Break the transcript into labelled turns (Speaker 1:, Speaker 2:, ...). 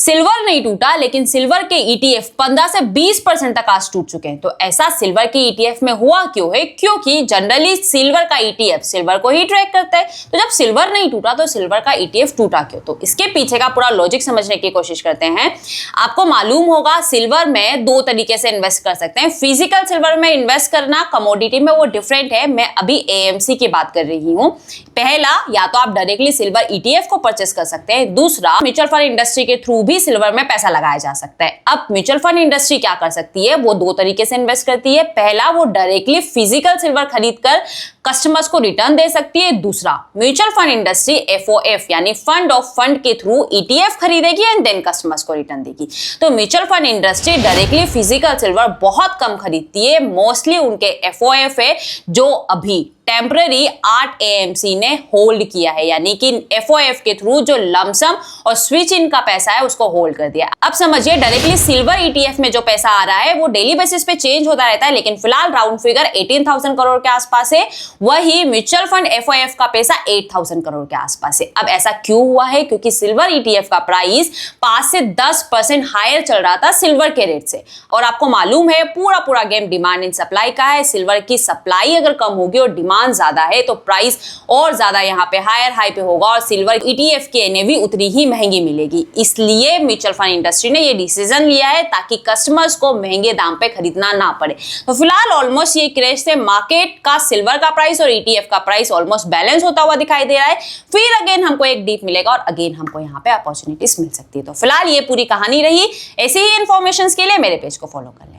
Speaker 1: Silver नहीं टूटा, लेकिन सिल्वर के ईटीएफ 15 से 20% तक आज टूट चुके हैं। तो ऐसा सिल्वर के ईटीएफ में हुआ क्यों है? क्योंकि जनरली सिल्वर का ईटीएफ सिल्वर को ही ट्रैक करता है। तो जब सिल्वर नहीं टूटा तो सिल्वर का ईटीएफ टूटा क्यों? तो इसके पीछे का पूरा लॉजिक समझने की कोशिश करते हैं। आपको मालूम होगा सिल्वर में दो तरीके से इन्वेस्ट कर सकते हैं। फिजिकल सिल्वर में इन्वेस्ट करना, कमोडिटी में, वो डिफरेंट है। मैं अभी एएमसी की बात कर रही हूं। पहला, या तो आप डायरेक्टली सिल्वर ईटीएफ को परचेस कर सकते हैं। दूसरा, म्यूचुअल फंड इंडस्ट्री के थ्रू भी सिल्वर में पैसा लगाया जा सकता है। अब म्यूचुअल फंड इंडस्ट्री क्या कर सकती है? वो दो तरीके से इन्वेस्ट करती है। पहला, वो डायरेक्टली फिजिकल सिल्वर खरीदकर कस्टमर्स को रिटर्न दे सकती है। दूसरा, म्यूचुअल फंड इंडस्ट्री एफओएफ यानी फंड ऑफ फंड के थ्रू ईटीएफ खरीदेगी एंड देन कस्टमर्स को रिटर्न देगी। तो mutual fund industry directly physical silver बहुत कम खरीदती है। मोस्टली उनके एफओएफ है जो अभी टेम्पररी 8 एएमसी ने होल्ड किया है, यानी कि एफओएफ के थ्रू जो लमसम और स्विच इन का पैसा है उसको होल्ड कर दिया। अब समझिए डायरेक्टली सिल्वर ईटीएफ में जो पैसा आ रहा है वो डेली बेसिस पे चेंज होता रहता है, लेकिन फिलहाल राउंड फिगर 18,000 करोड़ के आसपास है। वही म्यूचुअल फंड एफओएफ का पैसा 8,000 करोड़ के आसपास है। अब ऐसा क्यों हुआ है? क्योंकि सिल्वर ईटीएफ का प्राइस 5 से 10% हायर चल रहा था सिल्वर के रेट से। और आपको मालूम है पूरा गेम डिमांड एंड सप्लाई का है। सिल्वर की सप्लाई अगर कम होगी और डिमांड ज्यादा है तो प्राइस और ज्यादा यहाँ पे हायर हाई पे होगा और सिल्वर ईटीएफ की एनएवी उतनी ही महंगी मिलेगी। इसलिए म्यूचुअल फंड इंडस्ट्री ने ये डिसीजन लिया है ताकि कस्टमर्स को महंगे दाम पे खरीदना ना पड़े। तो फिलहाल ऑलमोस्ट ये क्रैश से मार्केट का सिल्वर का प्राइस और ईटीएफ का प्राइस ऑलमोस्ट बैलेंस होता हुआ दिखाई दे रहा है। फिर अगेन हमको एक डीप मिलेगा और अगेन हमको यहाँ पे अपॉर्चुनिटीज मिल सकती है। तो फिलहाल ये पूरी कहानी रही। ऐसी ही इंफॉर्मेशन के लिए मेरे पेज को फॉलो करें।